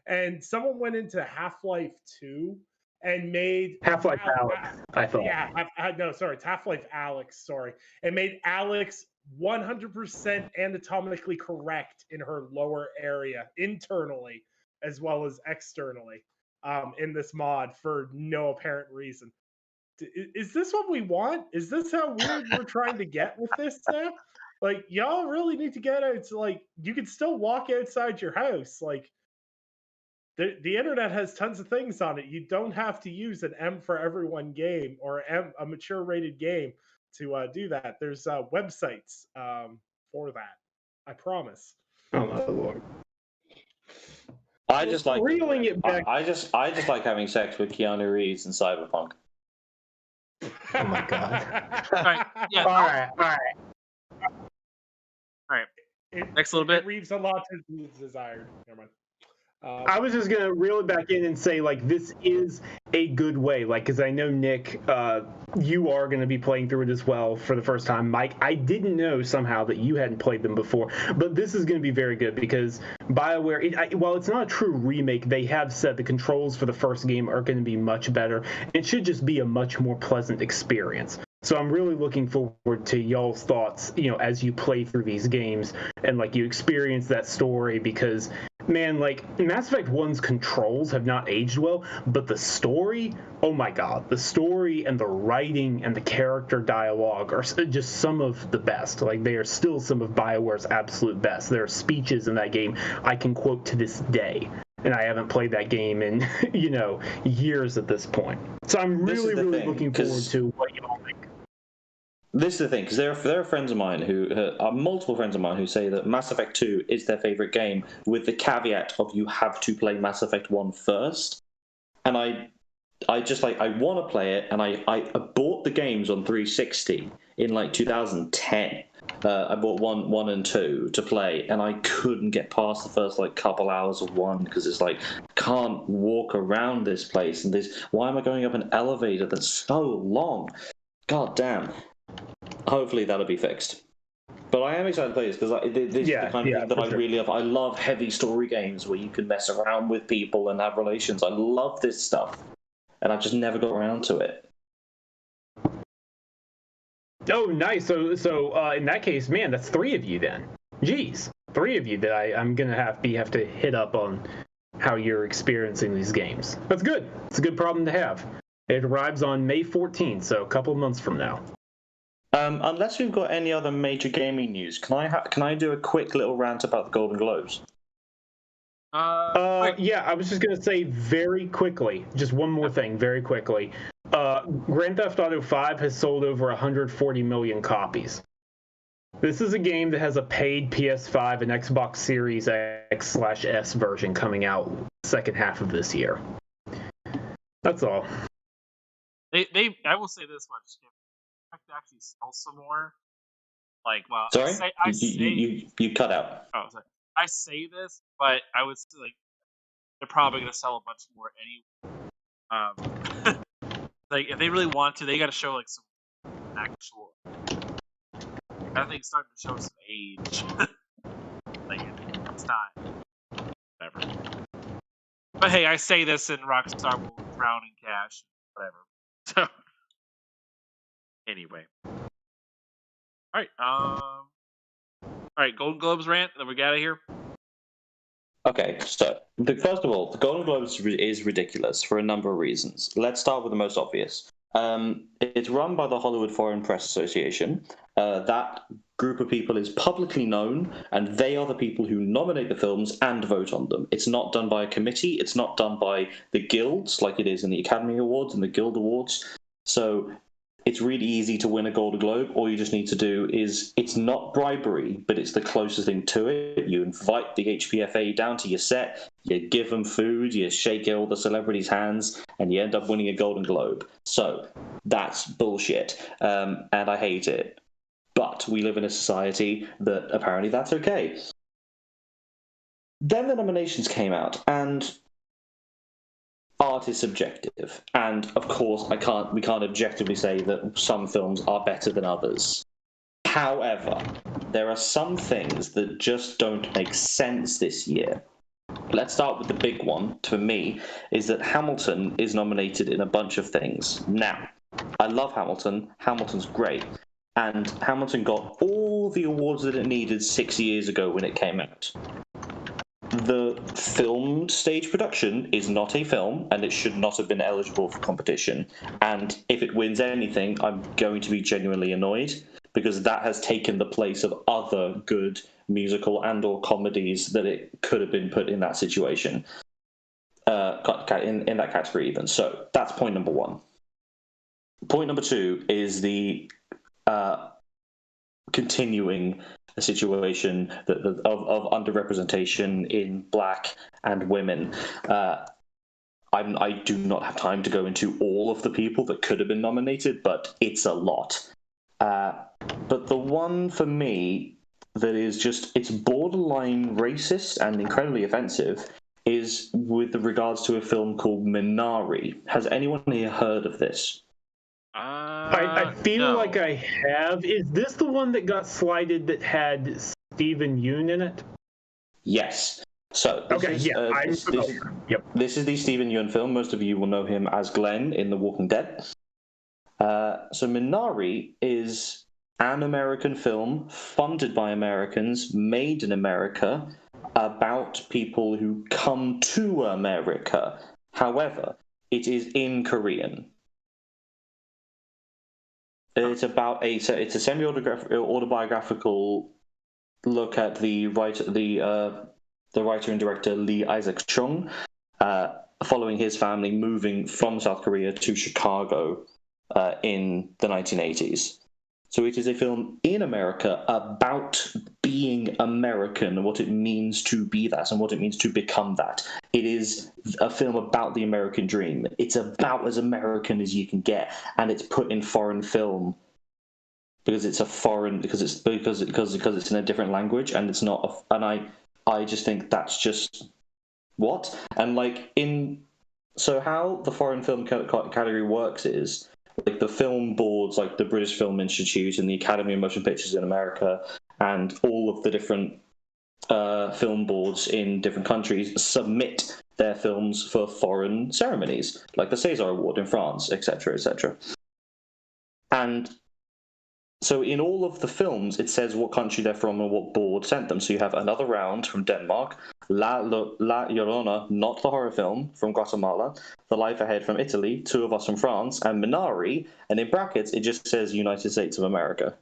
and someone went into Half-Life 2 and made Half-Life Alex, I thought. Yeah, it's Half-Life Alex, sorry. And made Alex 100% anatomically correct in her lower area, internally as well as externally, in this mod for no apparent reason. Is this what we want? Is this how weird we're trying to get with this now? Like, y'all really need to get it. It's like, you can still walk outside your house. Like, the internet has tons of things on it. You don't have to use an M for Everyone game or a mature rated game to do that. There's websites for that. I promise. Oh my lord! I just like reeling it back. I just like having sex with Keanu Reeves in Cyberpunk. Oh my god! All right. Yeah. All right. Next little bit. Reeves a lot is desired. Never mind. I was just gonna reel it back in and say, like, this is a good way, like, because I know Nick, you are gonna be playing through it as well for the first time. Mike, I didn't know somehow that you hadn't played them before, but this is gonna be very good because BioWare, while it's not a true remake, they have said the controls for the first game are gonna be much better. It should just be a much more pleasant experience. So I'm really looking forward to y'all's thoughts, as you play through these games and, like, you experience that story because, man, like, Mass Effect 1's controls have not aged well, but the story, oh my god, the story and the writing and the character dialogue are just some of the best. Like, they are still some of BioWare's absolute best. There are speeches in that game I can quote to this day. And I haven't played that game in, years at this point. So I'm really looking forward to what y'all think. This is the thing, because there are friends of mine who are multiple friends of mine who say that Mass Effect 2 is their favorite game, with the caveat of you have to play Mass Effect 1 first. And I just I want to play it, and I bought the games on 360 in like 2010. I bought one and 2 to play, and I couldn't get past the first couple hours of 1 because it's like, can't walk around this place, and why am I going up an elevator that's so long? God damn. hopefully that'll be fixed. But I am excited to play this because this is the kind of thing that I really love. I love heavy story games where you can mess around with people and have relations. I love this stuff, and I just never got around to it. Oh, nice. So in that case, man, that's 3 of you then. Jeez, 3 of you that I'm gonna have to hit up on how you're experiencing these games. That's good. It's a good problem to have. It arrives on May 14th, so a couple months from now. Unless we've got any other major gaming news, can I do a quick little rant about the Golden Globes? Yeah, I was just gonna say very quickly, just one more thing, very quickly. Grand Theft Auto 5 has sold over 140 million copies. This is a game that has a paid PS5 and Xbox Series X/S version coming out second half of this year. That's all. I will say this much: I have to actually sell some more. Like, well, Sorry, you cut out. Oh, sorry. I say this, but I would say, like, they're probably gonna sell a bunch more anyway. Like, if they really want to, they got to show like some actual. I think starting to show some age. Like, it's not whatever. But hey, I say this, and Rockstar will drown in cash, whatever. So anyway, all right, Golden Globes rant, then we get out of here. Okay, so first of all, the Golden Globes is ridiculous for a number of reasons. Let's start with the most obvious. It's run by the Hollywood Foreign Press Association. That group of people is publicly known, and they are the people who nominate the films and vote on them. It's not done by a committee. It's not done by the guilds like it is in the Academy Awards and the Guild Awards. So it's really easy to win a Golden Globe. All you just need to do is, it's not bribery, but it's the closest thing to it. You invite the HPFA down to your set, you give them food, you shake all the celebrities' hands, and you end up winning a Golden Globe. So that's bullshit, and I hate it. But we live in a society that apparently that's okay. Then the nominations came out, and art is subjective, and of course we can't objectively say that some films are better than others. However, there are some things that just don't make sense this year. Let's start with the big one, for me, is that Hamilton is nominated in a bunch of things. Now, I love Hamilton. Hamilton's great. And Hamilton got all the awards that it needed 6 years ago when it came out. The filmed stage production is not a film, and it should not have been eligible for competition. And if it wins anything, I'm going to be genuinely annoyed, because that has taken the place of other good musical and or comedies that it could have been put in that situation, in that category even. So that's point number one. Point number two is the continuing a situation of underrepresentation in Black and women. I do not have time to go into all of the people that could have been nominated, but it's a lot. But the one for me that is just, it's borderline racist and incredibly offensive is with regards to a film called Minari. Has anyone here heard of this? I feel like I have. Is this the one that got slighted that had Stephen Yeun in it? Yes. So this is the Stephen Yeun film. Most of you will know him as Glenn in The Walking Dead. So Minari is an American film funded by Americans, made in America, about people who come to America. However, it is in Korean. It's about it's a semi-autobiographical look at the writer and director Lee Isaac Chung, following his family moving from South Korea to Chicago in the 1980s. So it is a film in America about being American and what it means to be that and what it means to become that. It is a film about the American dream. It's about as American as you can get, and it's put in foreign film because it's in a different language, and it's not. I just think that's just what. And so how the foreign film category works is, like the film boards, like the British Film Institute and the Academy of Motion Pictures in America, and all of the different film boards in different countries submit their films for foreign ceremonies, like the César Award in France, etc., etc. And so in all of the films, it says what country they're from and what board sent them. So you have Another Round from Denmark, La Llorona, not the horror film, from Guatemala, The Life Ahead from Italy, Two of Us from France, and Minari, and in brackets, it just says United States of America.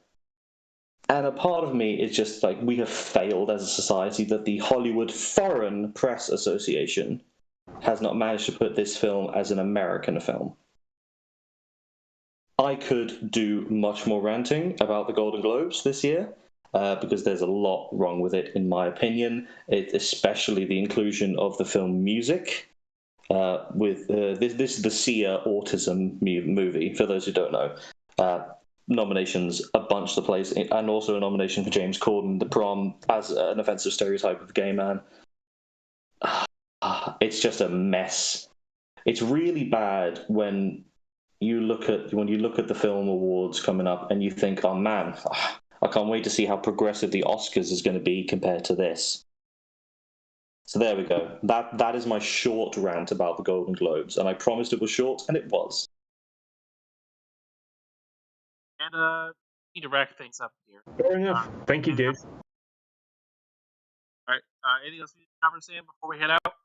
And a part of me is just like, we have failed as a society that the Hollywood Foreign Press Association has not managed to put this film as an American film. I could do much more ranting about the Golden Globes this year, because there's a lot wrong with it, in my opinion, especially the inclusion of the film music. With this is the Sia autism movie, for those who don't know. Nominations a bunch of the place, and also a nomination for James Corden, The Prom, as an offensive stereotype of a gay man. It's just a mess. It's really bad when you look at the film awards coming up and you think, oh man, I can't wait to see how progressive the Oscars is going to be compared to this. So there we go. That is my short rant about the Golden Globes, and I promised it was short, and it was. And need to wrap things up here. Fair enough. Thank you, dude. All right. Anything else we need to cover, Sam, before we head out?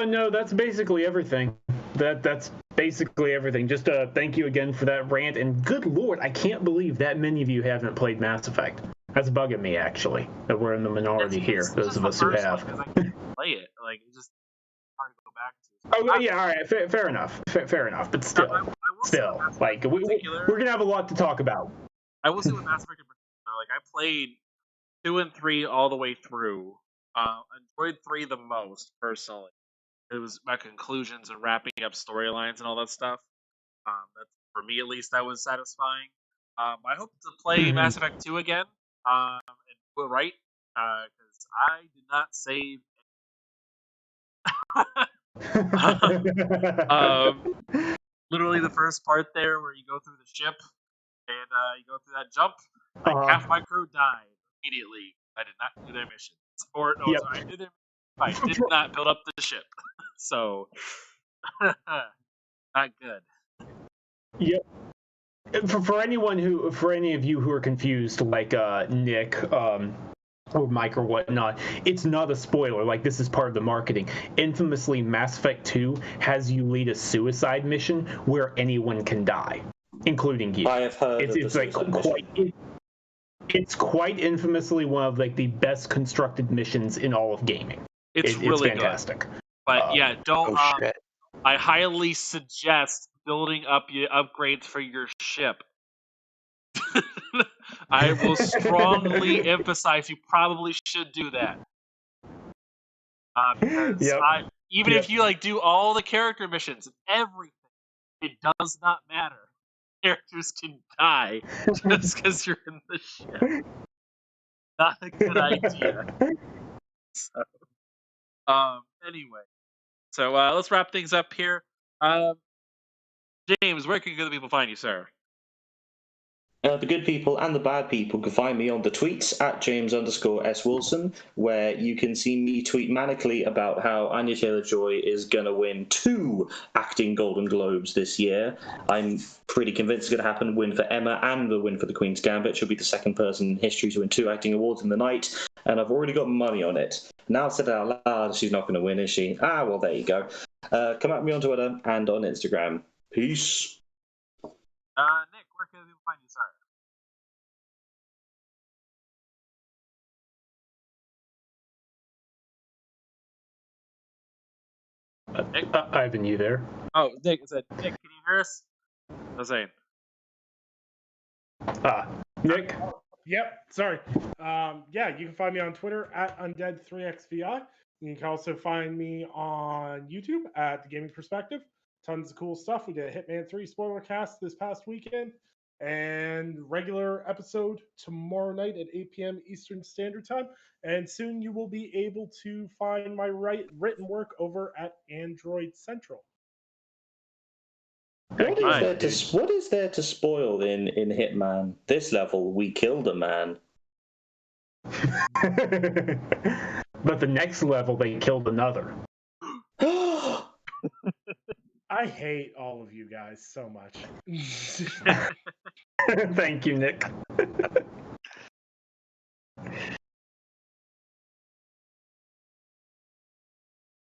No, that's basically everything. That's basically everything. Just thank you again for that rant, and good lord, I can't believe that many of you haven't played Mass Effect. That's bugging me, actually, that we're in the minority here, those of us who have. Because I can't play it. Like, it's just hard to go back to. Oh, yeah, all right, fair enough. Fair enough, but still, I will say like, we're going to have a lot to talk about. I will say with Mass Effect in particular, like, I played 2 and 3 all the way through. Enjoyed 3 the most, personally. It was my conclusions and wrapping up storylines and all that stuff. That's, for me at least, that was satisfying. I hope to play Mass Effect 2 again, and do it right, because I did not save. Literally the first part there where you go through the ship and you go through that jump, like half my crew died immediately. I did not do their missions. Or no, Yep. sorry, I did their I did not build up the ship. So not good. Yep. For any of you who are confused, like Nick, or Mike or whatnot, it's not a spoiler. Like, this is part of the marketing. Infamously, Mass Effect 2 has you lead a suicide mission where anyone can die, including you. I have heard of It's like it's quite infamously one of like the best constructed missions in all of gaming. It's really fantastic. Good. But yeah, don't. shit. I highly suggest building up your upgrades for your ship. I will strongly emphasize you probably should do that. Because even if you like do all the character missions and everything, it does not matter. Characters can die just because you're in the ship. Not a good idea. So, anyway, so let's wrap things up here. James, where can good people find you, sir? The good people and the bad people can find me on the tweets at James_S Wilson, where you can see me tweet manically about how Anya Taylor-Joy is going to win 2 acting Golden Globes this year. I'm pretty convinced it's going to happen. Win for Emma and the win for The Queen's Gambit. She'll be the second person in history to win 2 acting awards in the night, and I've already got money on it. Now said out loud, she's not going to win, is she? Ah, well, there you go. Come at me on Twitter and on Instagram. Peace. Nick, where can people find you, sir? Ivan, you there? Oh, Nick, Nick, can you hear us? I was saying. Nick? Yep, sorry. Yeah, you can find me on Twitter at Undead3XVI. You can also find me on YouTube at The Gaming Perspective. Tons of cool stuff. We did a Hitman 3 spoiler cast this past weekend, and regular episode tomorrow night at 8 p.m. Eastern Standard Time. And soon you will be able to find my written work over at Android Central. What is there to spoil in Hitman? This level, we killed a man. But the next level, they killed another. I hate all of you guys so much. Thank you, Nick.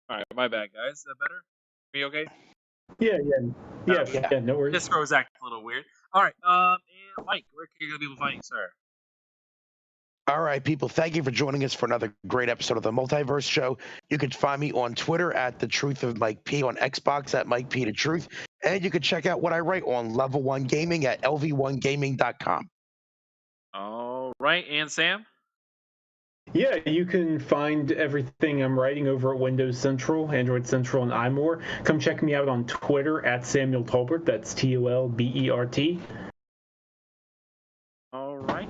All right, my bad, guys. Is that better? Me okay? Yeah, no worries. This row's acting a little weird. All right, and Mike, where can you people find you, sir? All right, people, thank you for joining us for another great episode of the Multiverse Show. You can find me on Twitter at The Truth of Mike P, on Xbox at Mike P The Truth, and you can check out what I write on Level 1 Gaming at lv1gaming.com. All right, and Sam? Yeah, you can find everything I'm writing over at Windows Central, Android Central, and iMore. Come check me out on Twitter at Samuel Tolbert. That's TOLBERT. All right.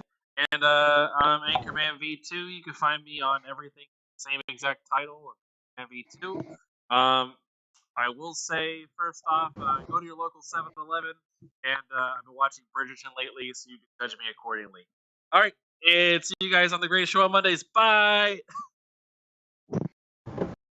And I'm Anchorman V2. You can find me on everything, same exact title, Anchorman V2. I will say, first off, go to your local 7-Eleven, and I've been watching Bridgerton lately, so you can judge me accordingly. All right, and see you guys on the Great Show on Mondays. Bye!